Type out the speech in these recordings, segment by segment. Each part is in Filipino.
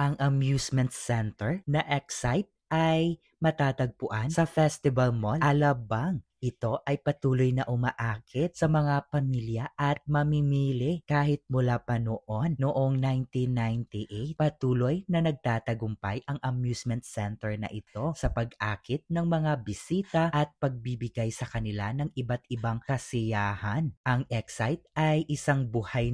Ang amusement center na Excite ay matatagpuan sa Festival Mall, Alabang. Ito ay patuloy na umaakit sa mga pamilya at mamimili kahit mula pa noong 1998. Patuloy na nagtatagumpay ang amusement center na ito sa pag-akit ng mga bisita at pagbibigay sa kanila ng iba't ibang kasiyahan. Ang Excite ay isang buhay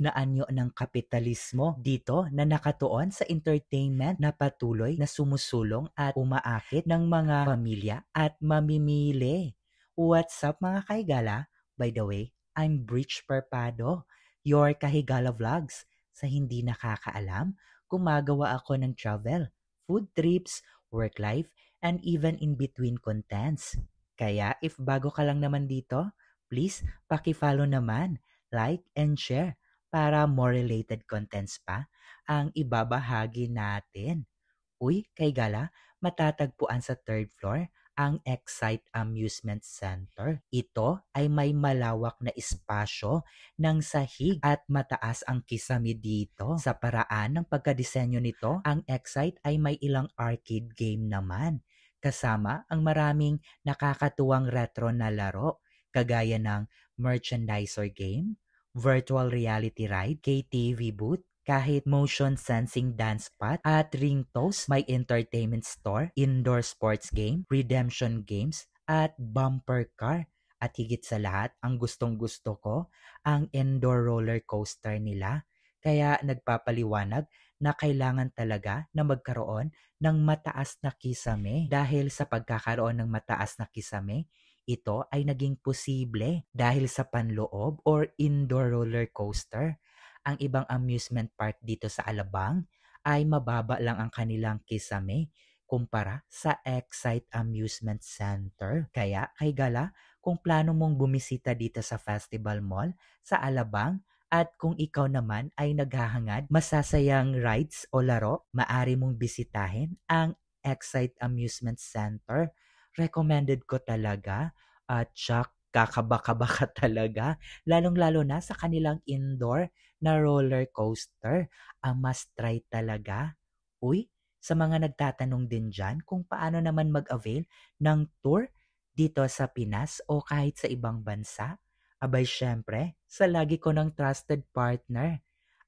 na anyo ng kapitalismo dito na nakatuon sa entertainment na patuloy na sumusulong at umaakit ng mga pamilya at mamimili. What's up mga kahigala? By the way, I'm Bridge Perpado, your Kahigala Vlogs. Sa hindi nakakaalam, gumagawa ako ng travel, food trips, work life, and even in between contents. Kaya if bago ka lang naman dito, please paki-follow naman, like, and share para more related contents pa ang ibabahagi natin. Uy, kay Gala, matatagpuan sa third floor ang Excite Amusement Center. Ito ay may malawak na espasyo ng sahig at mataas ang kisame dito. Sa paraan ng pagkadisenyo nito, ang Excite ay may ilang arcade game naman. Kasama ang maraming nakakatuwang retro na laro, kagaya ng merchandiser game, virtual reality ride, KTV booth, kahit motion sensing dance spot at ring toast, may entertainment store, indoor sports game, redemption games, at bumper car. At higit sa lahat, ang gustong-gusto ko, ang indoor roller coaster nila. Kaya nagpapaliwanag na kailangan talaga na magkaroon ng mataas na kisame. Dahil sa pagkakaroon ng mataas na kisame, ito ay naging posible dahil sa panloob or indoor roller coaster. Ang ibang amusement park dito sa Alabang ay mababa lang ang kanilang kisame kumpara sa Excite Amusement Center. Kaya kay Gala, kung plano mong bumisita dito sa Festival Mall sa Alabang at kung ikaw naman ay naghahangad masasayang rides o laro, maari mong bisitahin ang Excite Amusement Center. Recommended ko talaga at kakaba-kaba ka talaga, lalong-lalo na sa kanilang indoor na roller coaster. Ang must try talaga. Uy, sa mga nagtatanong din dyan kung paano naman mag-avail ng tour dito sa Pinas o kahit sa ibang bansa, abay syempre, sa lagi ko ng trusted partner,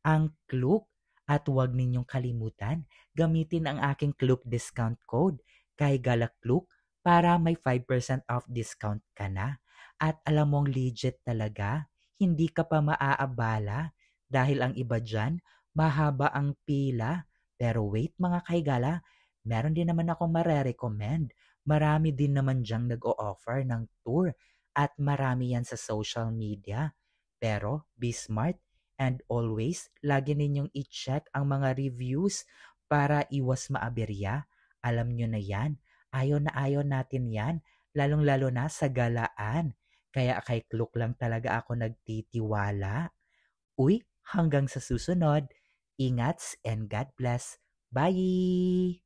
ang Klook. At huwag ninyong kalimutan, gamitin ang aking Klook discount code kay Galaklook para may 5% off discount ka na. At alam mong legit talaga, hindi ka pa maaabala dahil ang iba dyan, mahaba ang pila. Pero wait mga kaigala, meron din naman ako marerecommend. Marami din naman dyang nag-o-offer ng tour at marami yan sa social media. Pero be smart and always lagi ninyong i-check ang mga reviews para iwas maaberya. Alam nyo na yan, ayaw natin yan, lalong-lalo na sa galaan. Kaya kay Klook lang talaga ako nagtitiwala. Uy, hanggang sa susunod. Ingats and God bless. Bye!